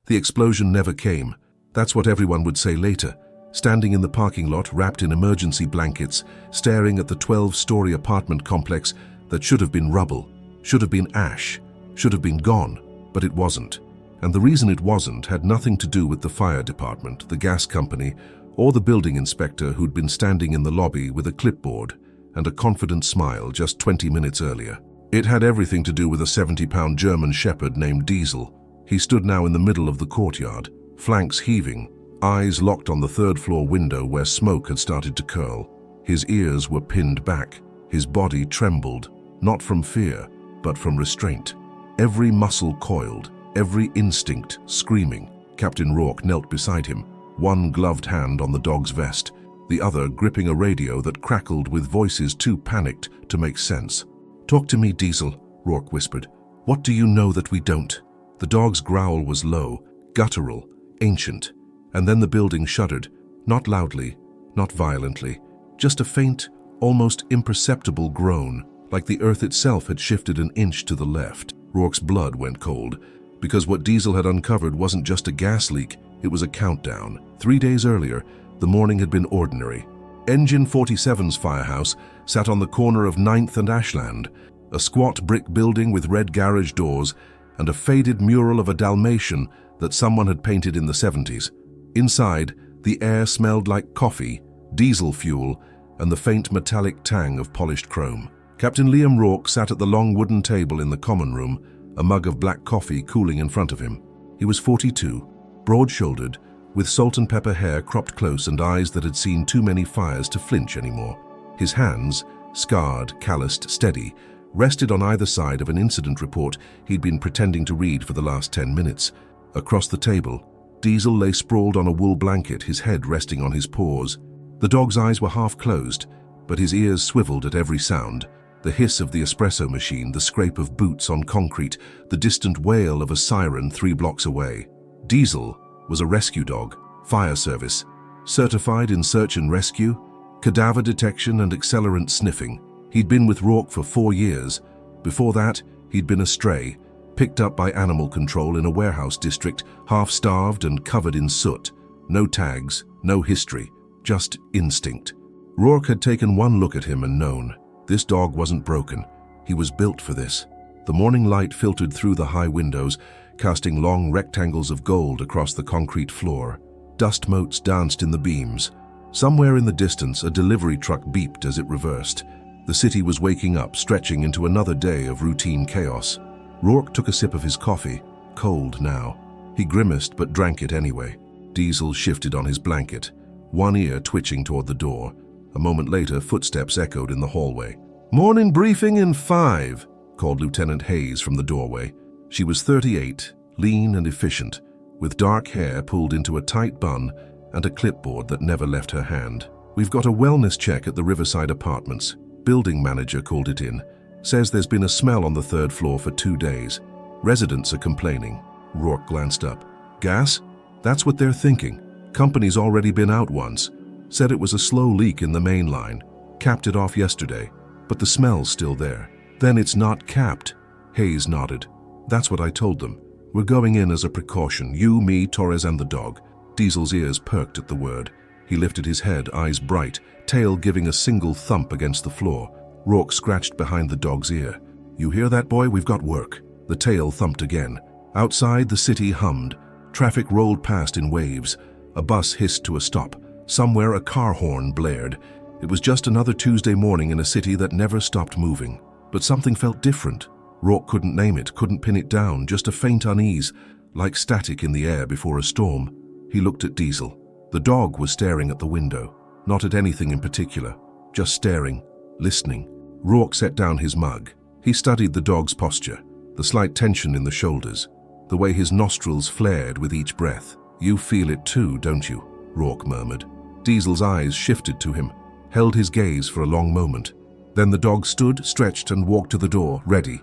The explosion never came. That's what everyone would say later. Standing in the parking lot, wrapped in emergency blankets, staring at the 12-story apartment complex that should have been rubble, should have been ash, should have been gone, but it wasn't. And the reason it wasn't had nothing to do with the fire department, the gas company, or the building inspector who'd been standing in the lobby with a clipboard and a confident smile just 20 minutes earlier. It had everything to do with a 70-pound German shepherd named Diesel. He stood now in the middle of the courtyard, flanks heaving, eyes locked on the third-floor window where smoke had started to curl. His ears were pinned back. His body trembled, not from fear, but from restraint. Every muscle coiled, every instinct screaming. Captain Rourke knelt beside him, one gloved hand on the dog's vest, the other gripping a radio that crackled with voices too panicked to make sense. "Talk to me, Diesel," Rourke whispered. "What do you know that we don't?" The dog's growl was low, guttural, ancient, and then the building shuddered, not loudly, not violently, just a faint, almost imperceptible groan, like the earth itself had shifted an inch to the left. Rourke's blood went cold, because what Diesel had uncovered wasn't just a gas leak, it was a countdown. 3 days earlier, the morning had been ordinary. Engine 47's firehouse sat on the corner of 9th and Ashland, a squat brick building with red garage doors and a faded mural of a Dalmatian that someone had painted in the 70s. Inside, the air smelled like coffee, diesel fuel, and the faint metallic tang of polished chrome. Captain Liam Rourke sat at the long wooden table in the common room, a mug of black coffee cooling in front of him. He was 42, broad-shouldered, with salt and pepper hair cropped close and eyes that had seen too many fires to flinch anymore. His hands, scarred, calloused, steady, rested on either side of an incident report he'd been pretending to read for the last 10 minutes. Across the table, Diesel lay sprawled on a wool blanket, his head resting on his paws. The dog's eyes were half closed, but his ears swiveled at every sound. The hiss of the espresso machine, the scrape of boots on concrete, the distant wail of a siren 3 blocks away. Diesel was a rescue dog, fire service, certified in search and rescue, cadaver detection and accelerant sniffing. He'd been with Rourke for 4 years. Before that, he'd been a stray, picked up by animal control in a warehouse district, half-starved and covered in soot. No tags, no history, just instinct. Rourke had taken one look at him and known. This dog wasn't broken. He was built for this. The morning light filtered through the high windows, casting long rectangles of gold across the concrete floor. Dust motes danced in the beams. Somewhere in the distance, a delivery truck beeped as it reversed. The city was waking up, stretching into another day of routine chaos. Rourke took a sip of his coffee, cold now. He grimaced but drank it anyway. Diesel shifted on his blanket, one ear twitching toward the door. A moment later, footsteps echoed in the hallway. "Morning briefing in 5, called Lieutenant Hayes from the doorway. She was 38, lean and efficient, with dark hair pulled into a tight bun and a clipboard that never left her hand. "We've got a wellness check at the Riverside Apartments. Building manager called it in. Says there's been a smell on the 3rd floor for 2 days. Residents are complaining." Rourke glanced up. "Gas? That's what they're thinking. Company's already been out once. Said it was a slow leak in the main line. Capped it off yesterday, but the smell's still there." "Then it's not capped." Hayes nodded. "That's what I told them. We're going in as a precaution. You, me, Torres, and the dog." Diesel's ears perked at the word. He lifted his head, eyes bright, tail giving a single thump against the floor. Rourke scratched behind the dog's ear. "You hear that, boy? We've got work." The tail thumped again. Outside, the city hummed. Traffic rolled past in waves. A bus hissed to a stop. Somewhere, a car horn blared. It was just another Tuesday morning in a city that never stopped moving. But something felt different. Rourke couldn't name it, couldn't pin it down, just a faint unease, like static in the air before a storm. He looked at Diesel. The dog was staring at the window, not at anything in particular, just staring, listening. Rourke set down his mug. He studied the dog's posture, the slight tension in the shoulders, the way his nostrils flared with each breath. "You feel it too, don't you?" Rourke murmured. Diesel's eyes shifted to him, held his gaze for a long moment. Then the dog stood, stretched, and walked to the door, ready.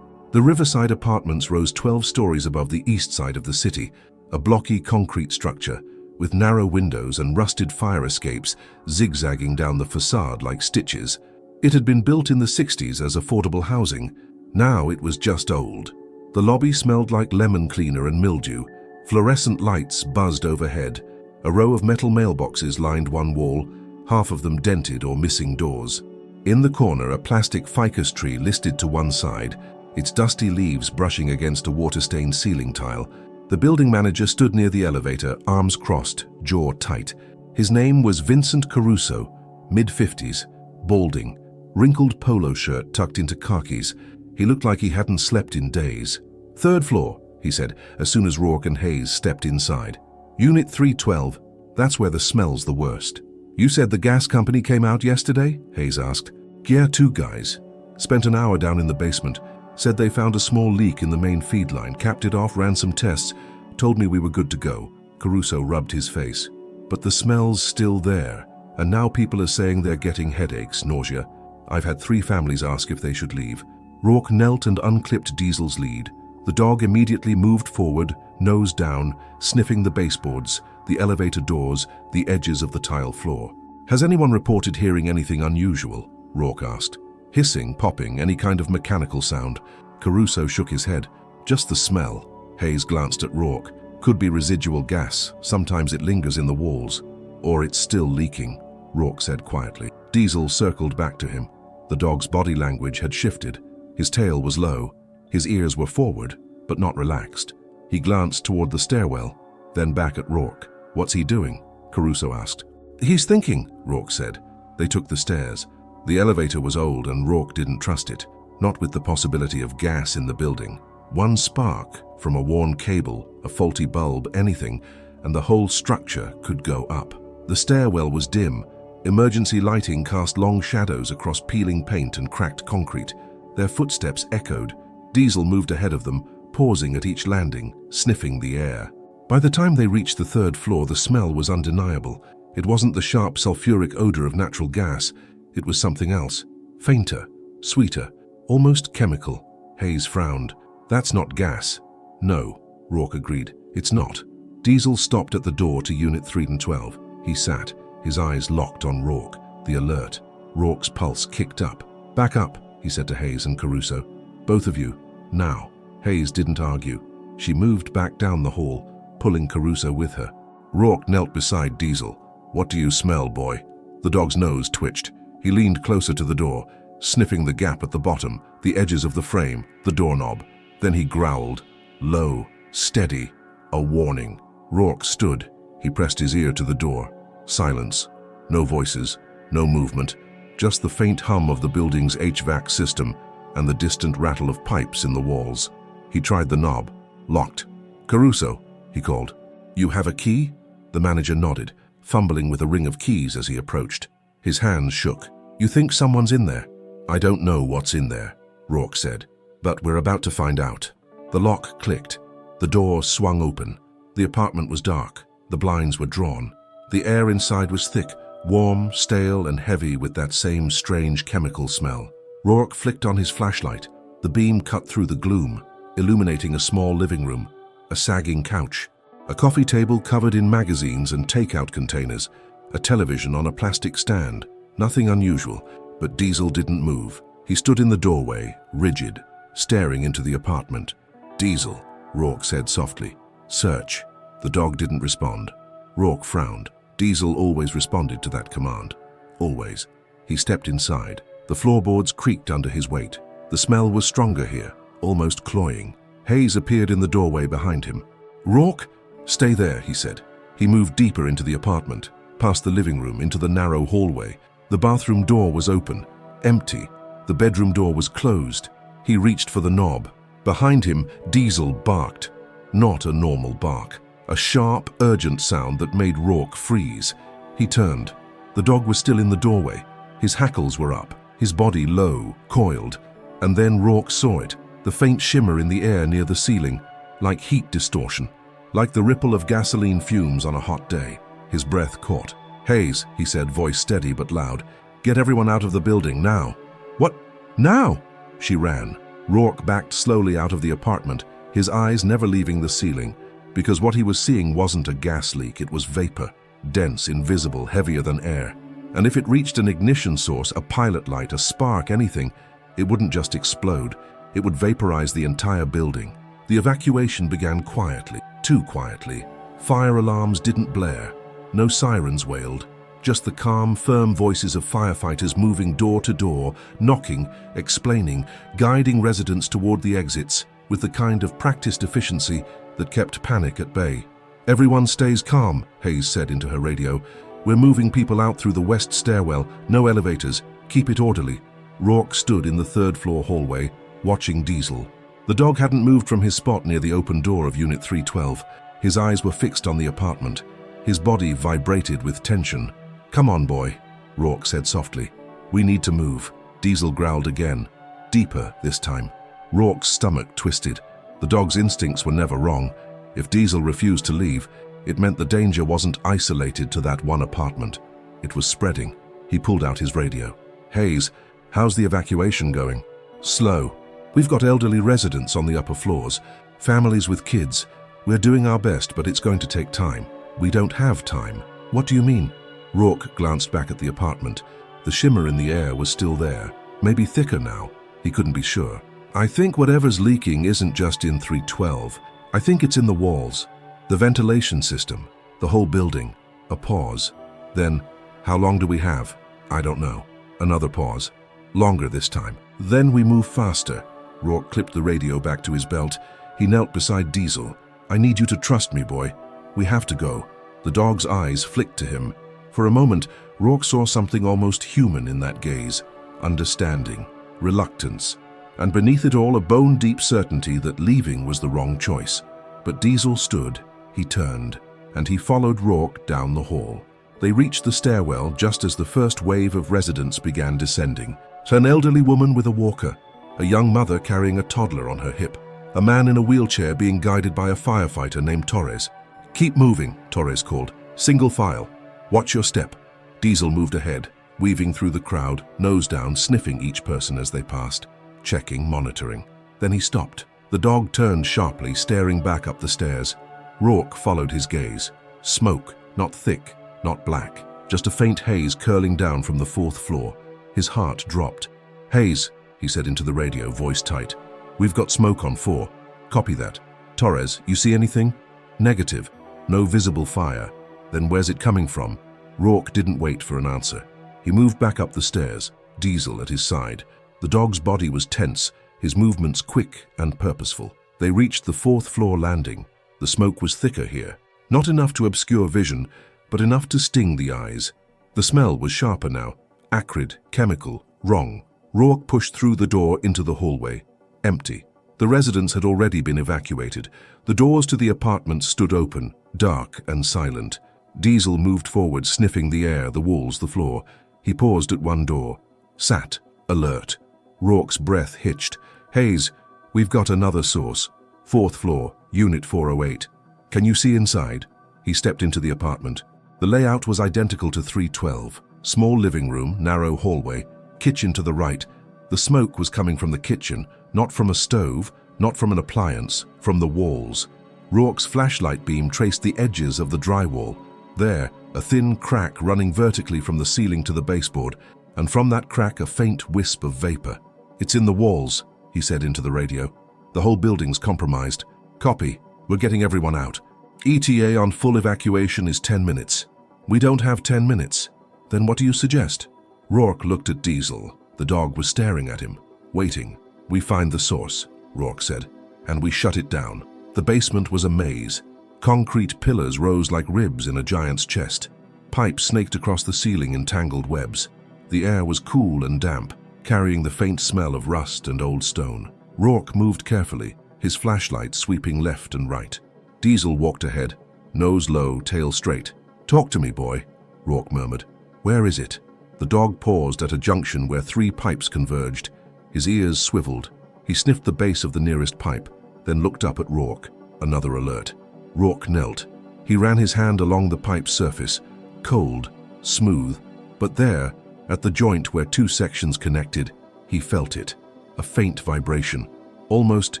The Riverside Apartments rose 12 stories above the east side of the city, a blocky concrete structure, with narrow windows and rusted fire escapes zigzagging down the facade like stitches. It had been built in the 60s as affordable housing. Now it was just old. The lobby smelled like lemon cleaner and mildew. Fluorescent lights buzzed overhead. A row of metal mailboxes lined one wall, half of them dented or missing doors. In the corner, a plastic ficus tree listed to one side, its dusty leaves brushing against a water-stained ceiling tile. The building manager stood near the elevator, arms crossed, jaw tight. His name was Vincent Caruso, mid-50s, balding, wrinkled polo shirt tucked into khakis. He looked like he hadn't slept in days. "Third floor," he said, as soon as Rourke and Hayes stepped inside. "Unit 312, that's where the smell's the worst." "You said the gas company came out yesterday?" Hayes asked. "Yeah, 2 guys. Spent an hour down in the basement. Said they found a small leak in the main feed line, capped it off, ran some tests, told me we were good to go." Caruso rubbed his face. "But the smell's still there, and now people are saying they're getting headaches, nausea. I've had 3 families ask if they should leave." Rourke knelt and unclipped Diesel's lead. The dog immediately moved forward, nose down, sniffing the baseboards, the elevator doors, the edges of the tile floor. "Has anyone reported hearing anything unusual?" Rourke asked. "Hissing, popping, any kind of mechanical sound?" Caruso shook his head. "Just the smell." Hayes glanced at Rourke. "Could be residual gas. Sometimes it lingers in the walls. Or it's still leaking," Rourke said quietly. Diesel circled back to him. The dog's body language had shifted. His tail was low. His ears were forward, but not relaxed. He glanced toward the stairwell, then back at Rourke. "What's he doing?" Caruso asked. "He's thinking," Rourke said. They took the stairs. The elevator was old and Rourke didn't trust it, not with the possibility of gas in the building. One spark, from a worn cable, a faulty bulb, anything, and the whole structure could go up. The stairwell was dim. Emergency lighting cast long shadows across peeling paint and cracked concrete. Their footsteps echoed. Diesel moved ahead of them, pausing at each landing, sniffing the air. By the time they reached the 3rd floor, the smell was undeniable. It wasn't the sharp sulfuric odor of natural gas. It was something else. Fainter, sweeter, almost chemical. Hayes frowned. "That's not gas." "No," Rourke agreed. "It's not." Diesel stopped at the door to Unit 312. He sat, his eyes locked on Rourke, the alert. Rourke's pulse kicked up. "Back up," he said to Hayes and Caruso. "Both of you, now." Hayes didn't argue. She moved back down the hall, pulling Caruso with her. Rourke knelt beside Diesel. "What do you smell, boy?" The dog's nose twitched. He leaned closer to the door, sniffing the gap at the bottom, the edges of the frame, the doorknob. Then he growled, low, steady, a warning. Rourke stood. He pressed his ear to the door. Silence. No voices, no movement, just the faint hum of the building's HVAC system and the distant rattle of pipes in the walls. He tried the knob. Locked. "Caruso," he called. "You have a key?" The manager nodded, fumbling with a ring of keys as he approached. His hands shook. "You think someone's in there?" "I don't know what's in there," Rourke said, "but we're about to find out." The lock clicked. The door swung open. The apartment was dark. The blinds were drawn. The air inside was thick, warm, stale, and heavy with that same strange chemical smell. Rourke flicked on his flashlight. The beam cut through the gloom, illuminating a small living room, a sagging couch, a coffee table covered in magazines and takeout containers, a television on a plastic stand. Nothing unusual, but Diesel didn't move. He stood in the doorway, rigid, staring into the apartment. "Diesel," Rourke said softly. "Search." The dog didn't respond. Rourke frowned. Diesel always responded to that command. Always. He stepped inside. The floorboards creaked under his weight. The smell was stronger here, almost cloying. Hayes appeared in the doorway behind him. "Rourke, stay there," he said. He moved deeper into the apartment, past the living room, into the narrow hallway. The bathroom door was open, empty. The bedroom door was closed. He reached for the knob. Behind him, Diesel barked. Not a normal bark. A sharp, urgent sound that made Rourke freeze. He turned. The dog was still in the doorway. His hackles were up, his body low, coiled. And then Rourke saw it, the faint shimmer in the air near the ceiling, like heat distortion, like the ripple of gasoline fumes on a hot day. His breath caught. "Hayes," he said, voice steady but loud, "get everyone out of the building, now." "What? Now?" She ran. Rourke backed slowly out of the apartment, his eyes never leaving the ceiling, because what he was seeing wasn't a gas leak, it was vapor, dense, invisible, heavier than air. And if it reached an ignition source, a pilot light, a spark, anything, it wouldn't just explode, it would vaporize the entire building. The evacuation began quietly. too quietly. Fire alarms didn't blare. No sirens wailed. Just the calm, firm voices of firefighters moving door to door, knocking, explaining, guiding residents toward the exits with the kind of practiced efficiency that kept panic at bay. "Everyone stays calm," Hayes said into her radio. "We're moving people out through the west stairwell. No elevators. Keep it orderly." Rourke stood in the third-floor hallway, watching Diesel. The dog hadn't moved from his spot near the open door of Unit 312. His eyes were fixed on the apartment. His body vibrated with tension. "Come on, boy," Rourke said softly. "We need to move." Diesel growled again, deeper this time. Rourke's stomach twisted. The dog's instincts were never wrong. If Diesel refused to leave, it meant the danger wasn't isolated to that one apartment. It was spreading. He pulled out his radio. "Hayes, how's the evacuation going?" "Slow. We've got elderly residents on the upper floors, families with kids. We're doing our best, but it's going to take time." "We don't have time." "What do you mean?" Rourke glanced back at the apartment. The shimmer in the air was still there, maybe thicker now. He couldn't be sure. "I think whatever's leaking isn't just in 312. I think it's in the walls, the ventilation system, the whole building." A pause. Then, "How long do we have?" "I don't know." Another pause. Longer this time. "Then we move faster." Rourke clipped the radio back to his belt. He knelt beside Diesel. "I need you to trust me, boy. We have to go." The dog's eyes flicked to him. For a moment, Rourke saw something almost human in that gaze. Understanding, reluctance, and beneath it all a bone-deep certainty that leaving was the wrong choice. But Diesel stood, he turned, and he followed Rourke down the hall. They reached the stairwell just as the first wave of residents began descending. An elderly woman with a walker, a young mother carrying a toddler on her hip, a man in a wheelchair being guided by a firefighter named Torres. "Keep moving," Torres called. "Single file. Watch your step." Diesel moved ahead, weaving through the crowd, nose down, sniffing each person as they passed, checking, monitoring. Then he stopped. The dog turned sharply, staring back up the stairs. Rourke followed his gaze. Smoke, not thick, not black, just a faint haze curling down from the fourth floor. His heart dropped. "Hayes," he said into the radio, voice tight. "We've got smoke on 4. Copy that. Torres, you see anything?" "Negative. No visible fire." "Then where's it coming from?" Rourke didn't wait for an answer. He moved back up the stairs, Diesel at his side. The dog's body was tense, his movements quick and purposeful. They reached the 4th floor landing. The smoke was thicker here. Not enough to obscure vision, but enough to sting the eyes. The smell was sharper now. Acrid, chemical, wrong. Rourke pushed through the door into the hallway. Empty. The residents had already been evacuated. The doors to the apartments stood open, dark and silent. Diesel moved forward, sniffing the air, the walls, the floor. He paused at one door. Sat, alert. Rourke's breath hitched. "Hayes, we've got another source. 4th floor, Unit 408. Can you see inside?" He stepped into the apartment. The layout was identical to 312. Small living room, narrow hallway, kitchen to the right. The smoke was coming from the kitchen, not from a stove, not from an appliance, from the walls. Rourke's flashlight beam traced the edges of the drywall. There, a thin crack running vertically from the ceiling to the baseboard, and from that crack a faint wisp of vapor. "It's in the walls," he said into the radio. "The whole building's compromised." "Copy. We're getting everyone out. ETA on full evacuation is 10 minutes. "We don't have 10 minutes. "Then what do you suggest?" Rourke looked at Diesel. The dog was staring at him, waiting. "We find the source," Rourke said, "and we shut it down." The basement was a maze. Concrete pillars rose like ribs in a giant's chest. Pipes snaked across the ceiling in tangled webs. The air was cool and damp, carrying the faint smell of rust and old stone. Rourke moved carefully, his flashlight sweeping left and right. Diesel walked ahead, nose low, tail straight. "Talk to me, boy," Rourke murmured. "Where is it?" The dog paused at a junction where 3 pipes converged. His ears swiveled. He sniffed the base of the nearest pipe, then looked up at Rourke. Another alert. Rourke knelt. He ran his hand along the pipe's surface, cold, smooth, but there, at the joint where 2 sections connected, he felt it. A faint vibration, almost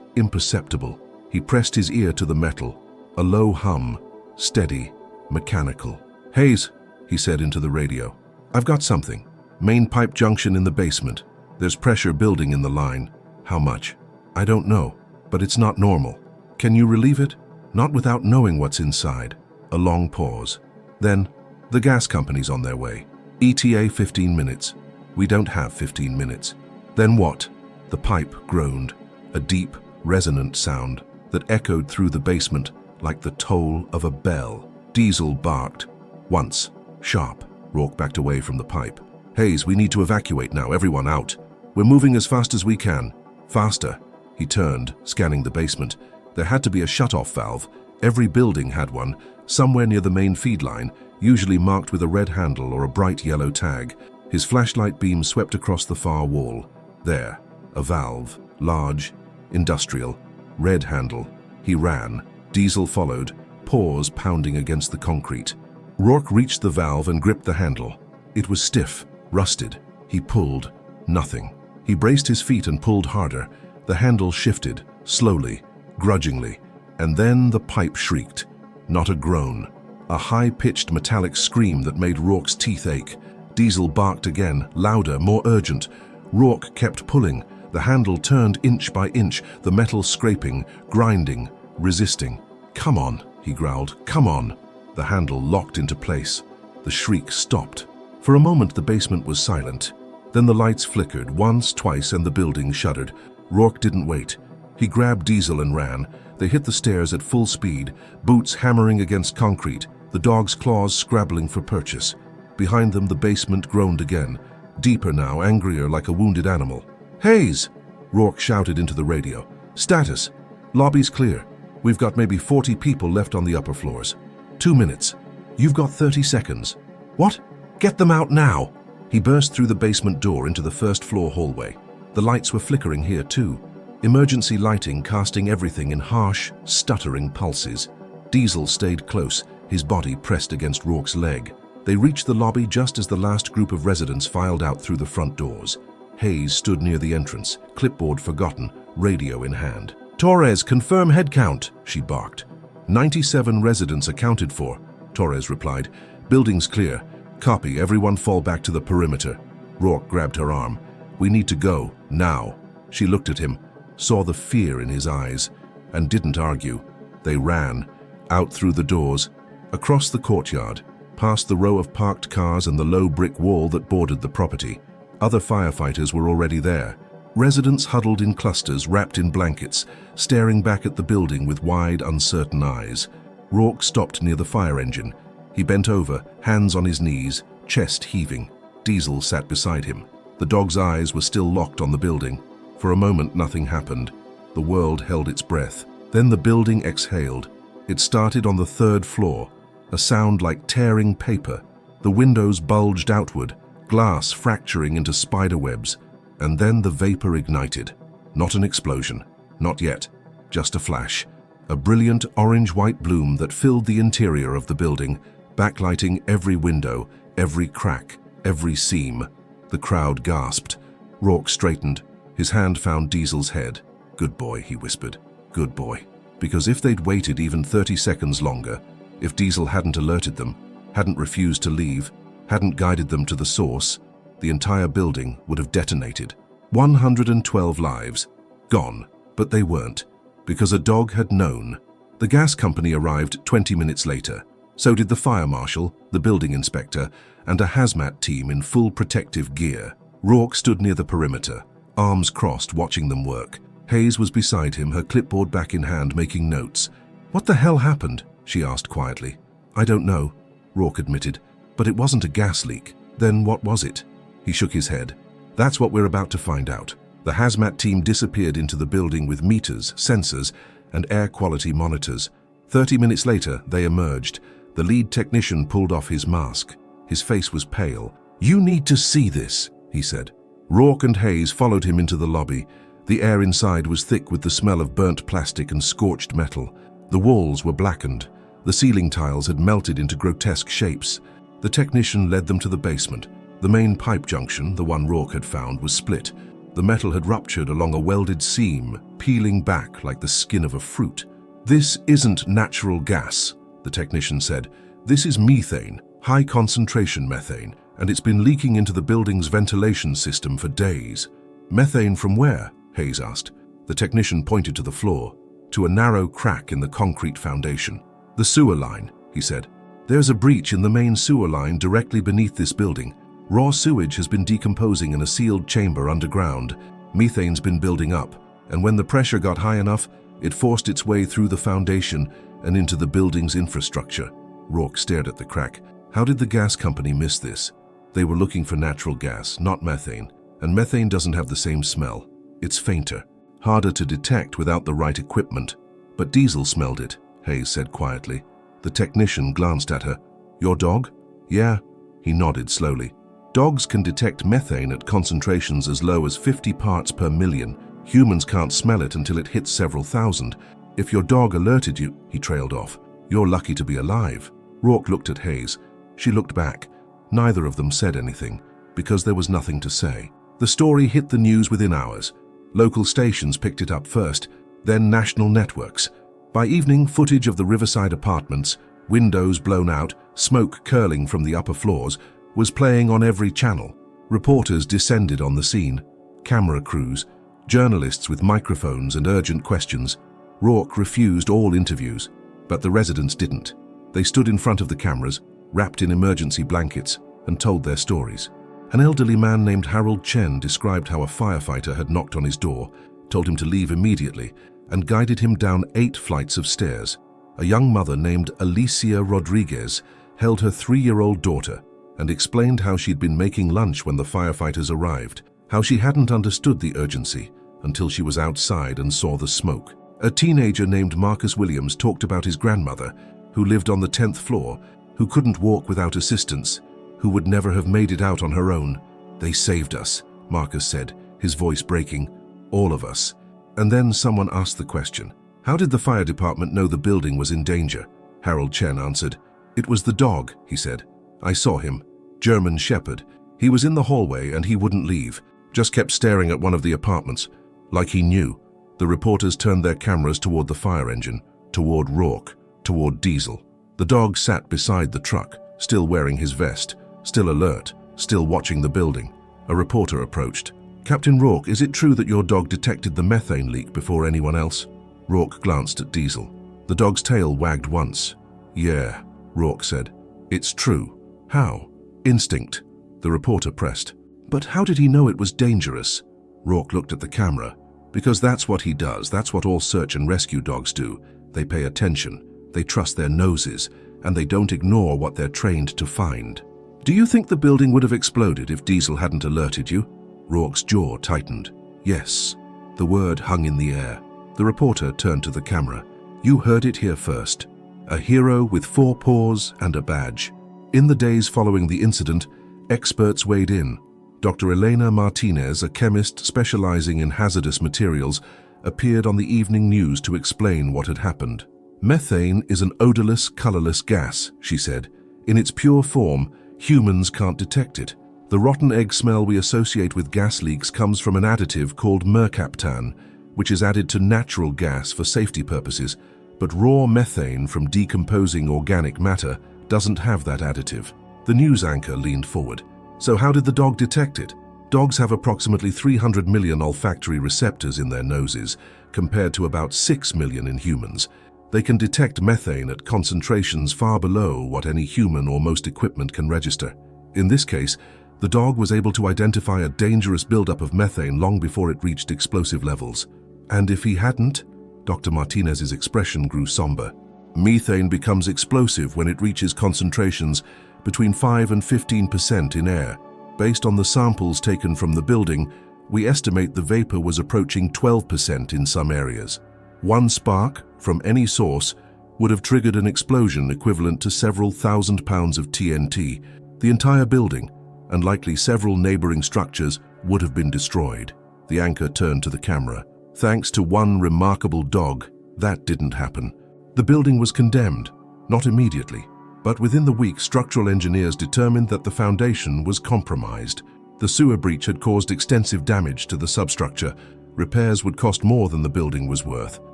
imperceptible. He pressed his ear to the metal. A low hum, steady, mechanical. "Hayes," he said into the radio. "I've got something. Main pipe junction in the basement. There's pressure building in the line. How much?" "I don't know, but it's not normal." "Can you relieve it?" Not without knowing what's inside. A long pause. Then, the gas company's on their way. ETA 15 minutes. We don't have 15 minutes. Then what? The pipe groaned, a deep, resonant sound that echoed through the basement like the toll of a bell. Diesel barked. Once. Sharp. Rourke backed away from the pipe. Hayes, we need to evacuate now. Everyone out. We're moving as fast as we can. Faster. He turned, scanning the basement. There had to be a shut-off valve. Every building had one, somewhere near the main feed line, usually marked with a red handle or a bright yellow tag. His flashlight beam swept across the far wall. There, a valve, large, industrial, red handle. He ran. Diesel followed, paws pounding against the concrete. Rourke reached the valve and gripped the handle. It was stiff, rusted. He pulled. Nothing. He braced his feet and pulled harder. The handle shifted, slowly, grudgingly, and then the pipe shrieked. Not a groan. A high-pitched metallic scream that made Rourke's teeth ache. Diesel barked again, louder, more urgent. Rourke kept pulling. The handle turned inch by inch, the metal scraping, grinding, resisting. "Come on," he growled, "come on." The handle locked into place. The shriek stopped. For a moment the basement was silent. Then the lights flickered, once, twice, and the building shuddered. Rourke didn't wait. He grabbed Diesel and ran. They hit the stairs at full speed, boots hammering against concrete, the dog's claws scrabbling for purchase. Behind them the basement groaned again, deeper now, angrier, like a wounded animal. "Hayes!" Rourke shouted into the radio. "Status. Lobby's clear. We've got maybe 40 people left on the upper floors. 2 minutes. You've got 30 seconds. What? Get them out now!" He burst through the basement door into the first-floor hallway. The lights were flickering here too. Emergency lighting casting everything in harsh, stuttering pulses. Diesel stayed close, his body pressed against Rourke's leg. They reached the lobby just as the last group of residents filed out through the front doors. Hayes stood near the entrance, clipboard forgotten, radio in hand. "Torres, confirm head count," she barked. 97 residents accounted for, Torres replied. "Building's clear. Copy, everyone fall back to the perimeter." Rourke grabbed her arm. "We need to go, now." She looked at him, saw the fear in his eyes, and didn't argue. They ran, out through the doors, across the courtyard, past the row of parked cars and the low brick wall that bordered the property. Other firefighters were already there. Residents huddled in clusters, wrapped in blankets, staring back at the building with wide, uncertain eyes. Rourke stopped near the fire engine. He bent over, hands on his knees, chest heaving. Diesel sat beside him. The dog's eyes were still locked on the building. For a moment, nothing happened. The world held its breath. Then the building exhaled. It started on the 3rd floor, a sound like tearing paper. The windows bulged outward, glass fracturing into spider webs. And then the vapor ignited. Not an explosion. Not yet. Just a flash. A brilliant orange-white bloom that filled the interior of the building, backlighting every window, every crack, every seam. The crowd gasped. Rourke straightened. His hand found Diesel's head. "Good boy," he whispered. "Good boy." Because if they'd waited even 30 seconds longer, if Diesel hadn't alerted them, hadn't refused to leave, hadn't guided them to the source, the entire building would have detonated. 112 lives. Gone. But they weren't. Because a dog had known. The gas company arrived 20 minutes later. So did the fire marshal, the building inspector, and a hazmat team in full protective gear. Rourke stood near the perimeter, arms crossed, watching them work. Hayes was beside him, her clipboard back in hand, making notes. "What the hell happened?" she asked quietly. "I don't know," Rourke admitted. "But it wasn't a gas leak. Then what was it?" He shook his head. "That's what we're about to find out." The hazmat team disappeared into the building with meters, sensors, and air quality monitors. 30 minutes later, they emerged. The lead technician pulled off his mask. His face was pale. "You need to see this," he said. Rourke and Hayes followed him into the lobby. The air inside was thick with the smell of burnt plastic and scorched metal. The walls were blackened. The ceiling tiles had melted into grotesque shapes. The technician led them to the basement. The main pipe junction, the one Rourke had found, was split. The metal had ruptured along a welded seam, peeling back like the skin of a fruit. "This isn't natural gas," the technician said. "This is methane, high-concentration methane, and it's been leaking into the building's ventilation system for days." "Methane from where?" Hayes asked. The technician pointed to the floor. to a narrow crack in the concrete foundation. "The sewer line," he said. "There's a breach in the main sewer line directly beneath this building. Raw sewage has been decomposing in a sealed chamber underground. Methane's been building up, and when the pressure got high enough, it forced its way through the foundation and into the building's infrastructure." Rourke stared at the crack. How did the gas company miss this? They were looking for natural gas, not methane, and methane doesn't have the same smell. It's fainter, harder to detect without the right equipment. "But Diesel smelled it," Hayes said quietly. The technician glanced at her. "Your dog?" "Yeah." He nodded slowly. "Dogs can detect methane at concentrations as low as 50 parts per million. Humans can't smell it until it hits several thousand. If your dog alerted you," he trailed off, "you're lucky to be alive." Rourke looked at Hayes. She looked back. Neither of them said anything, because there was nothing to say. The story hit the news within hours. Local stations picked it up first, then national networks. By evening, footage of the Riverside apartments, windows blown out, smoke curling from the upper floors, was playing on every channel. Reporters descended on the scene, camera crews, journalists with microphones and urgent questions. Rourke refused all interviews, but the residents didn't. They stood in front of the cameras, wrapped in emergency blankets, and told their stories. An elderly man named Harold Chen described how a firefighter had knocked on his door, told him to leave immediately, and guided him down 8 flights of stairs. A young mother named Alicia Rodriguez held her 3-year-old daughter and explained how she'd been making lunch when the firefighters arrived, how she hadn't understood the urgency until she was outside and saw the smoke. A teenager named Marcus Williams talked about his grandmother, who lived on the 10th floor, who couldn't walk without assistance, who would never have made it out on her own. "They saved us," Marcus said, his voice breaking. "All of us." And then someone asked the question, "How did the fire department know the building was in danger?" Harold Chen answered, "It was the dog," he said. "I saw him. German Shepherd. He was in the hallway and he wouldn't leave, just kept staring at one of the apartments, like he knew." The reporters turned their cameras toward the fire engine, toward Rourke, toward Diesel. The dog sat beside the truck, still wearing his vest, still alert, still watching the building. A reporter approached. "Captain Rourke, is it true that your dog detected the methane leak before anyone else?" Rourke glanced at Diesel. The dog's tail wagged once. "Yeah," Rourke said. "It's true." "How?" "Instinct," the reporter pressed. "But how did he know it was dangerous?" Rourke looked at the camera. "Because that's what he does. That's what all search and rescue dogs do. They pay attention. They trust their noses, and they don't ignore what they're trained to find." "Do you think the building would have exploded if Diesel hadn't alerted you?" Rourke's jaw tightened. "Yes." The word hung in the air. The reporter turned to the camera. "You heard it here first. A hero with 4 paws and a badge." In the days following the incident, experts weighed in. Dr. Elena Martinez, a chemist specializing in hazardous materials, appeared on the evening news to explain what had happened. "Methane is an odorless, colorless gas," she said. "In its pure form, humans can't detect it. The rotten egg smell we associate with gas leaks comes from an additive called mercaptan, which is added to natural gas for safety purposes, but raw methane from decomposing organic matter doesn't have that additive." The news anchor leaned forward. "So how did the dog detect it?" Dogs have approximately 300 million olfactory receptors in their noses, compared to about 6 million in humans. They can detect methane at concentrations far below what any human or most equipment can register. In this case, the dog was able to identify a dangerous buildup of methane long before it reached explosive levels. "And if he hadn't?" Dr. Martinez's expression grew somber. "Methane becomes explosive when it reaches concentrations between 5 and 15% in air. Based on the samples taken from the building, we estimate the vapor was approaching 12% in some areas. One spark, from any source, would have triggered an explosion equivalent to several thousand pounds of TNT. The entire building, and likely several neighboring structures, would have been destroyed." The anchor turned to the camera. "Thanks to one remarkable dog, that didn't happen." The building was condemned, not immediately, but within the week structural engineers determined that the foundation was compromised. The sewer breach had caused extensive damage to the substructure. Repairs would cost more than the building was worth.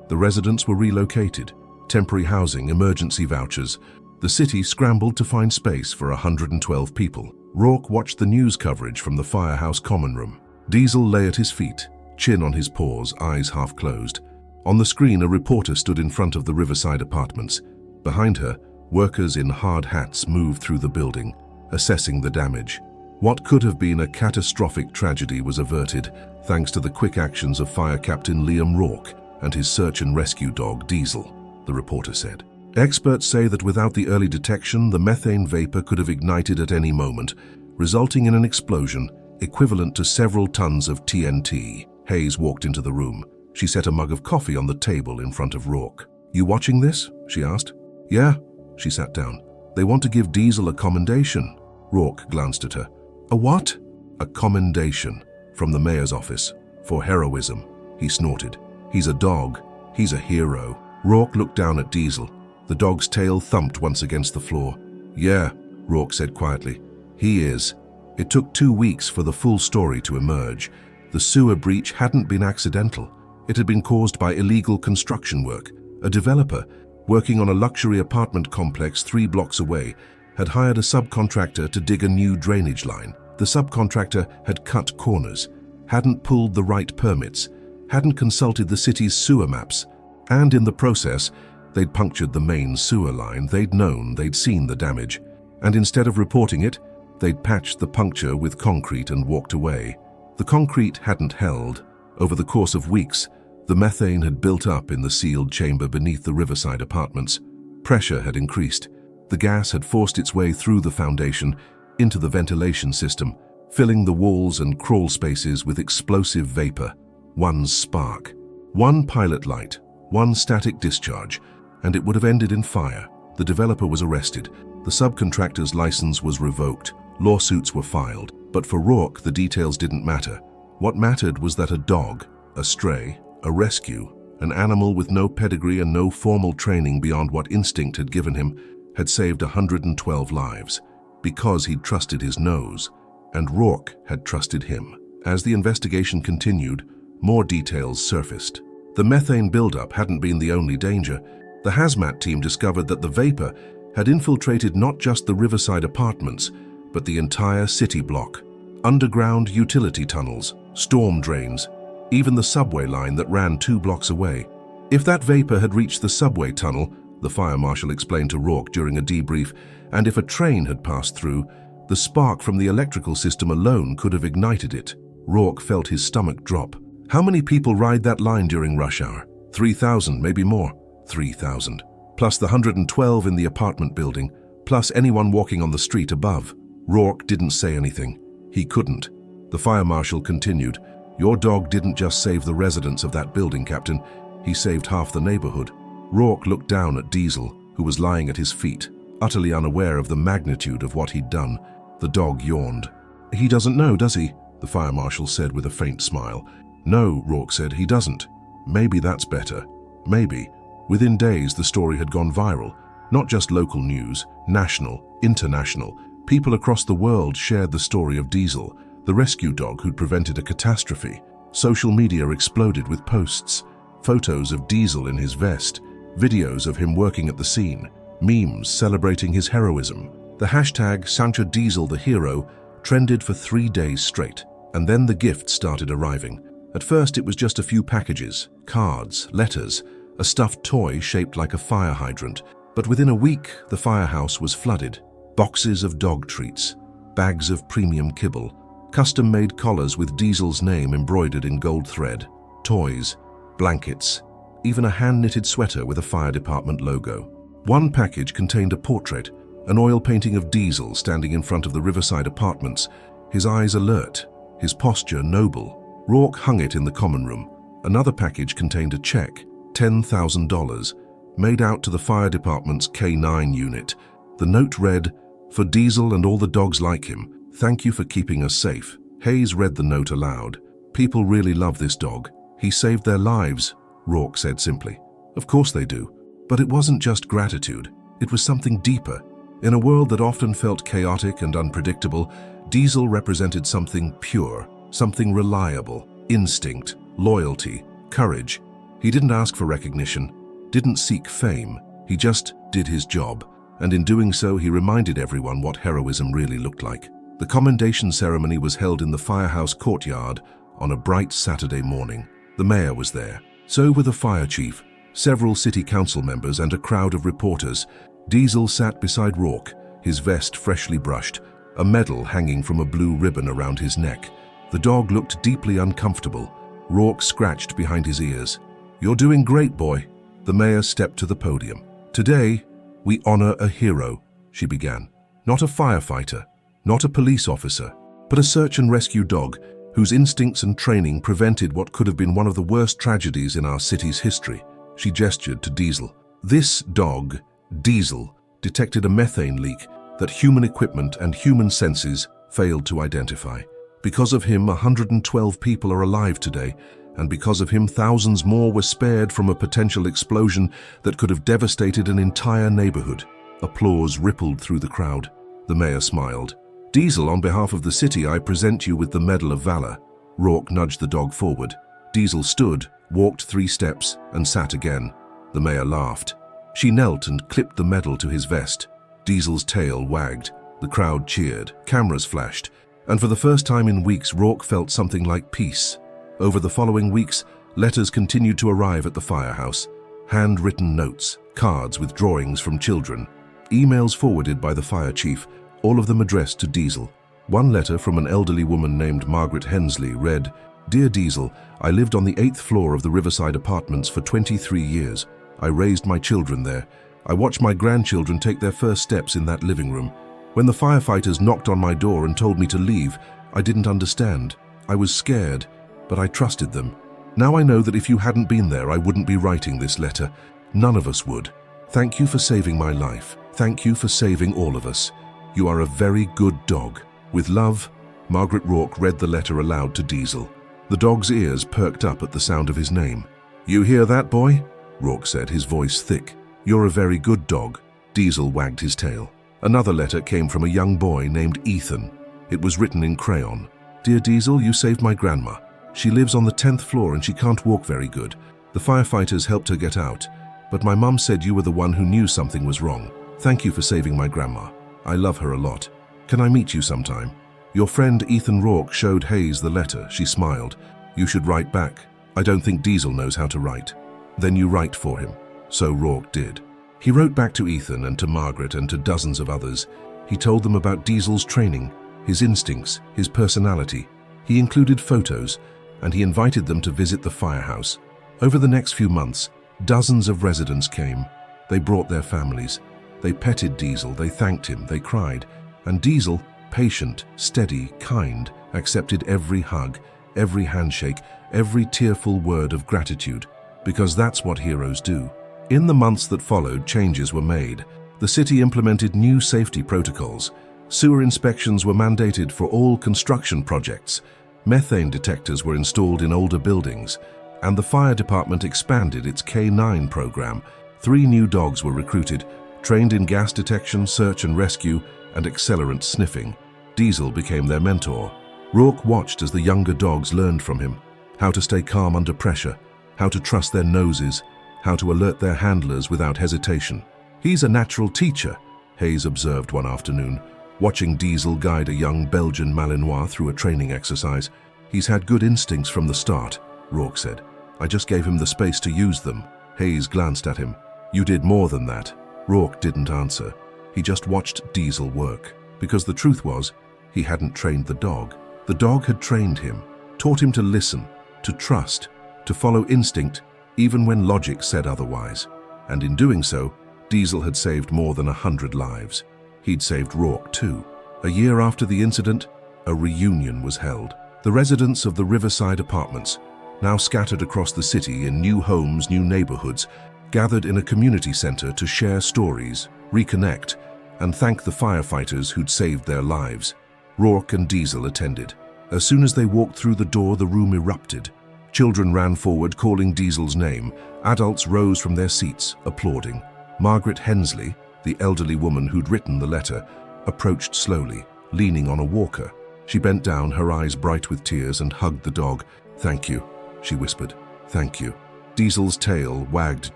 The residents were relocated, temporary housing, emergency vouchers. The city scrambled to find space for 112 people. Rourke watched the news coverage from the firehouse common room. Diesel lay at his feet, chin on his paws, eyes half closed. On the screen, a reporter stood in front of the Riverside apartments. Behind her, workers in hard hats moved through the building, assessing the damage. What could have been a catastrophic tragedy was averted thanks to the quick actions of Fire Captain Liam Rourke and his search and rescue dog Diesel, the reporter said. Experts say that without the early detection, the methane vapor could have ignited at any moment, resulting in an explosion equivalent to several tons of TNT. Hayes walked into the room. She set a mug of coffee on the table in front of Rourke. "You watching this?" she asked. "Yeah." She sat down. "They want to give Diesel a commendation." Rourke glanced at her. "A what?" "A commendation from the mayor's office for heroism," he snorted. "He's a dog. He's a hero." Rourke looked down at Diesel. The dog's tail thumped once against the floor. "Yeah," Rourke said quietly. "He is." It took 2 weeks for the full story to emerge. The sewer breach hadn't been accidental. It had been caused by illegal construction work. A developer, working on a luxury apartment complex 3 blocks away, had hired a subcontractor to dig a new drainage line. The subcontractor had cut corners, hadn't pulled the right permits, hadn't consulted the city's sewer maps, and in the process, they'd punctured the main sewer line. They'd seen the damage, and instead of reporting it, they'd patched the puncture with concrete and walked away. The concrete hadn't held. Over the course of weeks, the methane had built up in the sealed chamber beneath the Riverside apartments. Pressure had increased. The gas had forced its way through the foundation into the ventilation system, filling the walls and crawl spaces with explosive vapor. One spark, one pilot light, one static discharge, and it would have ended in fire. The developer was arrested. The subcontractor's license was revoked. Lawsuits were filed. But for Rourke, the details didn't matter. What mattered was that a dog, a stray, a rescue, an animal with no pedigree and no formal training beyond what instinct had given him, had saved 112 lives, because he'd trusted his nose, and Rourke had trusted him. As the investigation continued, more details surfaced. The methane buildup hadn't been the only danger. The hazmat team discovered that the vapor had infiltrated not just the Riverside apartments, but the entire city block. Underground utility tunnels, storm drains, even the subway line that ran 2 blocks away. If that vapor had reached the subway tunnel, the fire marshal explained to Rourke during a debrief, and if a train had passed through, the spark from the electrical system alone could have ignited it. Rourke felt his stomach drop. How many people ride that line during rush hour? 3,000, maybe more. 3,000. Plus the 112 in the apartment building, plus anyone walking on the street above. Rourke didn't say anything. He couldn't. The fire marshal continued. "Your dog didn't just save the residents of that building, Captain. He saved half the neighborhood." Rourke looked down at Diesel, who was lying at his feet, utterly unaware of the magnitude of what he'd done. The dog yawned. "He doesn't know, does he?" the fire marshal said with a faint smile. "No," Rourke said, "he doesn't." "Maybe that's better. Maybe." Within days, the story had gone viral. Not just local news, national, international. People across the world shared the story of Diesel, the rescue dog who'd prevented a catastrophe. Social media exploded with posts, photos of Diesel in his vest, videos of him working at the scene, memes celebrating his heroism. The hashtag Sancho Diesel the Hero trended for 3 days straight, and then the gifts started arriving. At first it was just a few packages, cards, letters, a stuffed toy shaped like a fire hydrant, but within a week the firehouse was flooded. Boxes of dog treats, bags of premium kibble, custom-made collars with Diesel's name embroidered in gold thread, toys, blankets, even a hand-knitted sweater with a fire department logo. One package contained a portrait, an oil painting of Diesel standing in front of the Riverside apartments, his eyes alert, his posture noble. Rourke hung it in the common room. Another package contained a check, $10,000, made out to the fire department's K9 unit. The note read, "For Diesel and all the dogs like him, thank you for keeping us safe." Hayes read the note aloud. "People really love this dog. He saved their lives," Rourke said simply. "Of course they do. But it wasn't just gratitude. It was something deeper. In a world that often felt chaotic and unpredictable, Diesel represented something pure, something reliable, instinct, loyalty, courage. He didn't ask for recognition, didn't seek fame. He just did his job. And in doing so, he reminded everyone what heroism really looked like. The commendation ceremony was held in the firehouse courtyard on a bright Saturday morning. The mayor was there, So were the fire chief, several city council members, and a crowd of reporters. Diesel sat beside Rourke, his vest freshly brushed, a medal hanging from a blue ribbon around his neck. The dog looked deeply uncomfortable. Rourke scratched behind his ears. "You're doing great, boy." The mayor stepped to the podium. "Today, we honor a hero," she began. "Not a firefighter, not a police officer, but a search and rescue dog whose instincts and training prevented what could have been one of the worst tragedies in our city's history." She gestured to Diesel. "This dog, Diesel, detected a methane leak that human equipment and human senses failed to identify. Because of him, 112 people are alive today, and because of him, thousands more were spared from a potential explosion that could have devastated an entire neighborhood." Applause rippled through the crowd. The mayor smiled. "Diesel, on behalf of the city, I present you with the Medal of Valor." Rourke nudged the dog forward. Diesel stood, walked 3 steps, and sat again. The mayor laughed. She knelt and clipped the medal to his vest. Diesel's tail wagged. The crowd cheered. Cameras flashed. And for the first time in weeks, Rourke felt something like peace. Over the following weeks, letters continued to arrive at the firehouse. Handwritten notes, cards with drawings from children, emails forwarded by the fire chief, all of them addressed to Diesel. One letter from an elderly woman named Margaret Hensley read, "Dear Diesel, I lived on the 8th floor of the Riverside Apartments for 23 years. I raised my children there. I watched my grandchildren take their first steps in that living room. When the firefighters knocked on my door and told me to leave, I didn't understand. I was scared, but I trusted them. Now I know that if you hadn't been there, I wouldn't be writing this letter. None of us would. Thank you for saving my life. Thank you for saving all of us. You are a very good dog. With love." Margaret Rourke read the letter aloud to Diesel. The dog's ears perked up at the sound of his name. "You hear that, boy?" Rourke said, his voice thick. "You're a very good dog." Diesel wagged his tail. Another letter came from a young boy named Ethan. It was written in crayon. "Dear Diesel, you saved my grandma. She lives on the 10th floor and she can't walk very good. The firefighters helped her get out, but my mum said you were the one who knew something was wrong. Thank you for saving my grandma. I love her a lot. Can I meet you sometime?" Your friend Ethan Rourke showed Hayes the letter. She smiled. "You should write back. I don't think Diesel knows how to write." "Then you write for him." So Rourke did. He wrote back to Ethan and to Margaret and to dozens of others. He told them about Diesel's training, his instincts, his personality. He included photos, and he invited them to visit the firehouse. Over the next few months, dozens of residents came. They brought their families. They petted Diesel, they thanked him, they cried. And Diesel, patient, steady, kind, accepted every hug, every handshake, every tearful word of gratitude, because that's what heroes do. In the months that followed, changes were made. The city implemented new safety protocols. Sewer inspections were mandated for all construction projects. Methane detectors were installed in older buildings, and the fire department expanded its K9 program. 3 new dogs were recruited, trained in gas detection, search and rescue, and accelerant sniffing. Diesel became their mentor. Rourke watched as the younger dogs learned from him, how to stay calm under pressure, how to trust their noses, how to alert their handlers without hesitation. "He's a natural teacher," Hayes observed one afternoon, watching Diesel guide a young Belgian Malinois through a training exercise. "He's had good instincts from the start," Rourke said. "I just gave him the space to use them." Hayes glanced at him. "You did more than that." Rourke didn't answer. He just watched Diesel work, because the truth was, he hadn't trained the dog. The dog had trained him, taught him to listen, to trust, to follow instinct, even when logic said otherwise. And in doing so, Diesel had saved more than 100 lives. He'd saved Rourke too. A year after the incident, a reunion was held. The residents of the Riverside Apartments, now scattered across the city in new homes, new neighborhoods, gathered in a community center to share stories, reconnect, and thank the firefighters who'd saved their lives. Rourke and Diesel attended. As soon as they walked through the door, the room erupted. Children ran forward, calling Diesel's name. Adults rose from their seats, applauding. Margaret Hensley, the elderly woman who'd written the letter, approached slowly, leaning on a walker. She bent down, her eyes bright with tears, and hugged the dog. "Thank you," she whispered. "Thank you." Diesel's tail wagged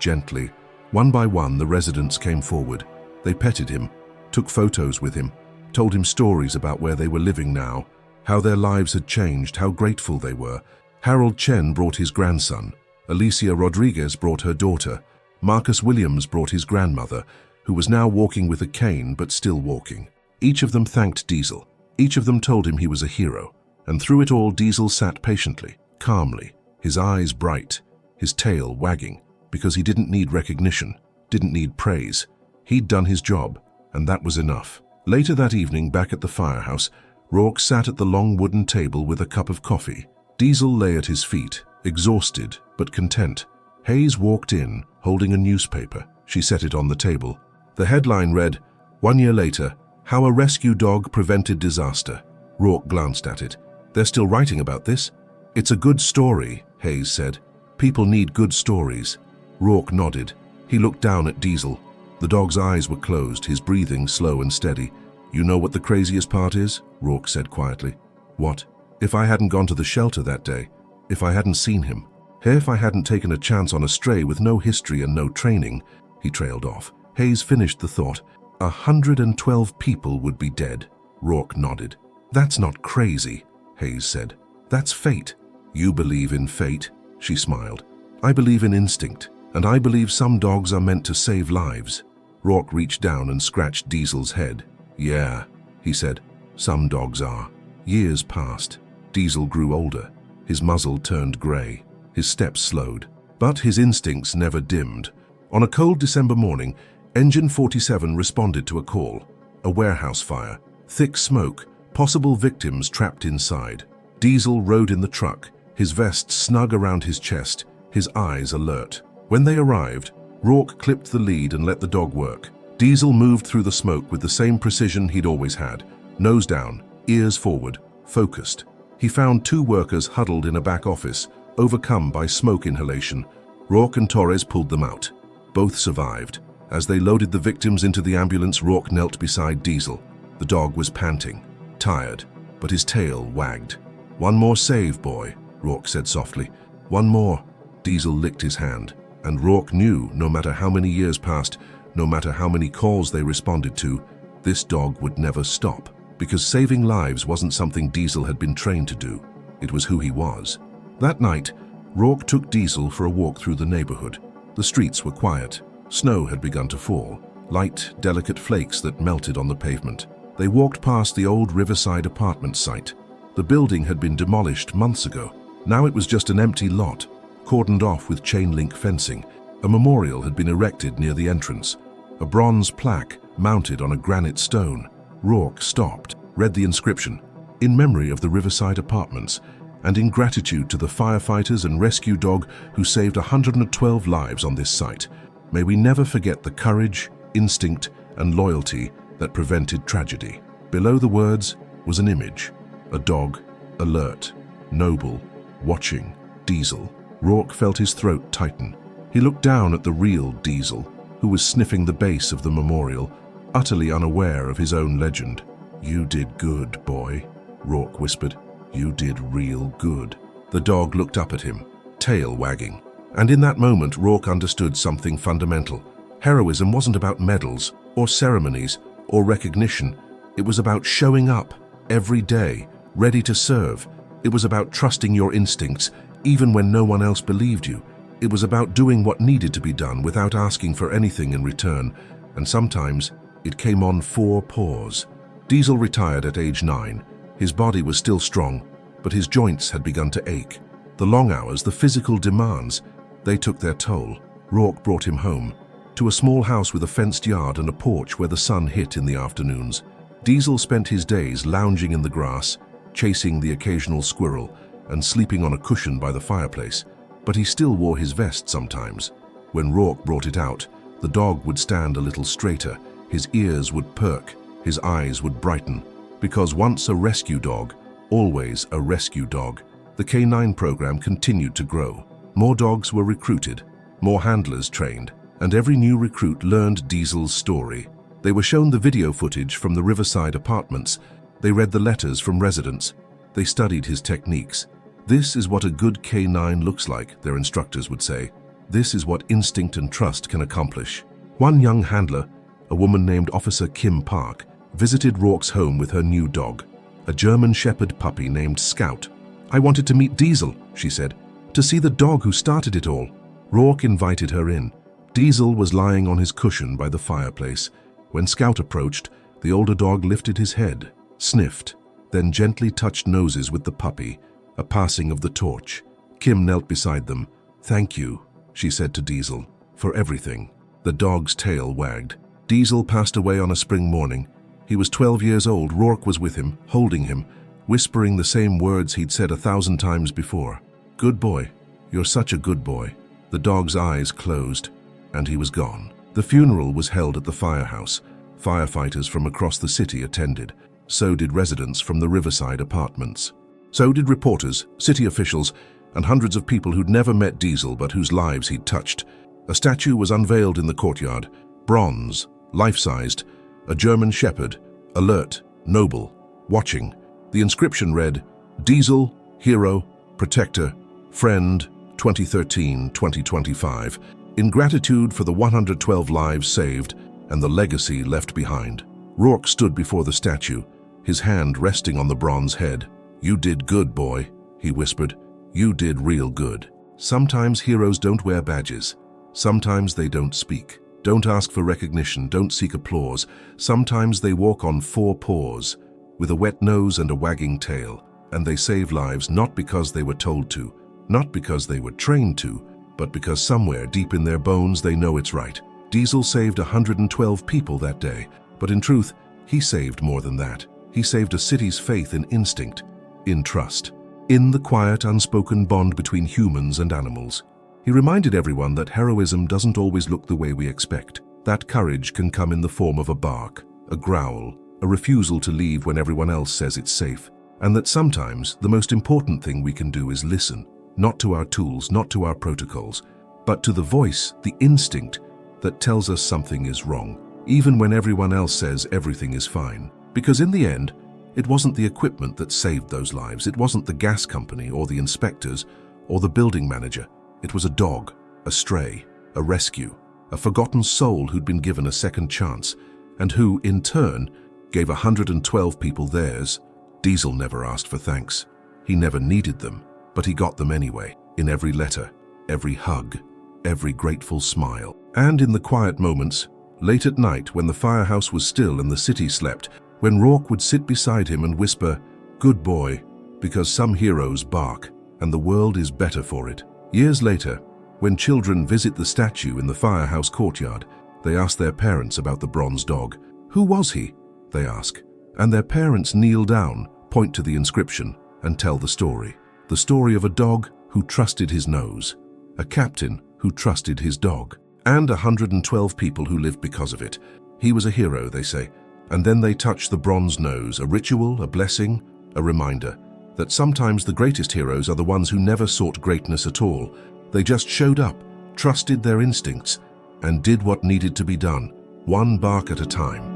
gently. One by one, the residents came forward. They petted him, took photos with him, told him stories about where they were living now, how their lives had changed, how grateful they were. Harold Chen brought his grandson. Alicia Rodriguez brought her daughter. Marcus Williams brought his grandmother, who was now walking with a cane but still walking. Each of them thanked Diesel. Each of them told him he was a hero. And through it all, Diesel sat patiently, calmly, his eyes bright, his tail wagging, because he didn't need recognition, didn't need praise. He'd done his job, and that was enough. Later that evening, back at the firehouse, Rourke sat at the long wooden table with a cup of coffee. Diesel lay at his feet, exhausted but content. Hayes walked in, holding a newspaper. She set it on the table. The headline read, "1 year later, how a rescue dog prevented disaster." Rourke glanced at it. "They're still writing about this?" "It's a good story," Hayes said. "People need good stories." Rourke nodded. He looked down at Diesel. The dog's eyes were closed, his breathing slow and steady. "You know what the craziest part is?" Rourke said quietly. "What?" "If I hadn't gone to the shelter that day, if I hadn't seen him, if I hadn't taken a chance on a stray with no history and no training," he trailed off. Hayes finished the thought. 112 people would be dead." Rourke nodded. "That's not crazy," Hayes said. "That's fate." "You believe in fate?" She smiled. "I believe in instinct, and I believe some dogs are meant to save lives." Rourke reached down and scratched Diesel's head. "Yeah," he said, "some dogs are." Years passed. Diesel grew older. His muzzle turned grey. His steps slowed. But his instincts never dimmed. On a cold December morning, Engine 47 responded to a call. A warehouse fire. Thick smoke. Possible victims trapped inside. Diesel rode in the truck, his vest snug around his chest, his eyes alert. When they arrived, Rourke clipped the lead and let the dog work. Diesel moved through the smoke with the same precision he'd always had. Nose down, ears forward, focused. He found 2 workers huddled in a back office, overcome by smoke inhalation. Rourke and Torres pulled them out. Both survived. As they loaded the victims into the ambulance, Rourke knelt beside Diesel. The dog was panting, tired, but his tail wagged. "One more save, boy," Rourke said softly. "One more." Diesel licked his hand, and Rourke knew no matter how many years passed, no matter how many calls they responded to, this dog would never stop. Because saving lives wasn't something Diesel had been trained to do. It was who he was. That night, Rourke took Diesel for a walk through the neighborhood. The streets were quiet. Snow had begun to fall, light, delicate flakes that melted on the pavement. They walked past the old Riverside apartment site. The building had been demolished months ago. Now it was just an empty lot, cordoned off with chain-link fencing. A memorial had been erected near the entrance, a bronze plaque mounted on a granite stone. Rourke stopped, read the inscription, "In memory of the Riverside Apartments, and in gratitude to the firefighters and rescue dog who saved 112 lives on this site. May we never forget the courage, instinct, and loyalty that prevented tragedy." Below the words was an image, a dog, alert, noble, watching. Diesel. Rourke felt his throat tighten. He looked down at the real Diesel, who was sniffing the base of the memorial, utterly unaware of his own legend. "You did good, boy," Rourke whispered. "You did real good." The dog looked up at him, tail wagging. And in that moment, Rourke understood something fundamental. Heroism wasn't about medals, or ceremonies, or recognition. It was about showing up, every day, ready to serve. It was about trusting your instincts, even when no one else believed you. It was about doing what needed to be done without asking for anything in return. And sometimes, it came on 4 paws. Diesel retired at age 9. His body was still strong, but his joints had begun to ache. The long hours, the physical demands, they took their toll. Rourke brought him home, to a small house with a fenced yard and a porch where the sun hit in the afternoons. Diesel spent his days lounging in the grass, chasing the occasional squirrel, and sleeping on a cushion by the fireplace. But he still wore his vest sometimes. When Rourke brought it out, the dog would stand a little straighter, his ears would perk, his eyes would brighten. Because once a rescue dog, always a rescue dog. The K9 program continued to grow. More dogs were recruited, more handlers trained, and every new recruit learned Diesel's story. They were shown the video footage from the Riverside Apartments. They read the letters from residents. They studied his techniques. "This is what a good K9 looks like," their instructors would say. "This is what instinct and trust can accomplish." One young handler, a woman named Officer Kim Park, visited Rourke's home with her new dog, a German Shepherd puppy named Scout. "I wanted to meet Diesel," she said. to see the dog who started it all. Rourke invited her in. Diesel was lying on his cushion by the fireplace. When Scout approached, the older dog lifted his head, sniffed, then gently touched noses with the puppy, a passing of the torch. Kim knelt beside them. "Thank you," she said to Diesel, "for everything." The dog's tail wagged. Diesel passed away on a spring morning. He was 12 years old. Rourke was with him, holding him, whispering the same words he'd said 1,000 times before. "Good boy. You're such a good boy." The dog's eyes closed, and he was gone. The funeral was held at the firehouse. Firefighters from across the city attended. So did residents from the Riverside apartments. So did reporters, city officials, and hundreds of people who'd never met Diesel but whose lives he'd touched. A statue was unveiled in the courtyard, bronze, life-sized, a German shepherd, alert, noble, watching. The inscription read, "Diesel, hero, protector, friend, 2013-2025, in gratitude for the 112 lives saved and the legacy left behind." Rourke stood before the statue, his hand resting on the bronze head. "You did good, boy," he whispered. "You did real good." Sometimes heroes don't wear badges. Sometimes they don't speak. Don't ask for recognition, don't seek applause. Sometimes they walk on 4 paws, with a wet nose and a wagging tail, and they save lives not because they were told to, not because they were trained to, but because somewhere deep in their bones they know it's right. Diesel saved 112 people that day, but in truth, he saved more than that. He saved a city's faith in instinct, in trust, in the quiet, unspoken bond between humans and animals. He reminded everyone that heroism doesn't always look the way we expect. That courage can come in the form of a bark, a growl, a refusal to leave when everyone else says it's safe, and that sometimes the most important thing we can do is listen, not to our tools, not to our protocols, but to the voice, the instinct that tells us something is wrong, even when everyone else says everything is fine. Because in the end, it wasn't the equipment that saved those lives. It wasn't the gas company or the inspectors or the building manager. It was a dog, a stray, a rescue, a forgotten soul who'd been given a second chance, and who, in turn, gave 112 people theirs. Diesel never asked for thanks. He never needed them, but he got them anyway, in every letter, every hug, every grateful smile. And in the quiet moments, late at night when the firehouse was still and the city slept, when Rourke would sit beside him and whisper, "Good boy," because some heroes bark, and the world is better for it. Years later, when children visit the statue in the firehouse courtyard, they ask their parents about the bronze dog. "Who was he?" they ask. And their parents kneel down, point to the inscription, and tell the story. The story of a dog who trusted his nose, a captain who trusted his dog, and 112 people who lived because of it. He was a hero, they say. And then they touch the bronze nose, a ritual, a blessing, a reminder that sometimes the greatest heroes are the ones who never sought greatness at all. They just showed up, trusted their instincts, and did what needed to be done, one bark at a time.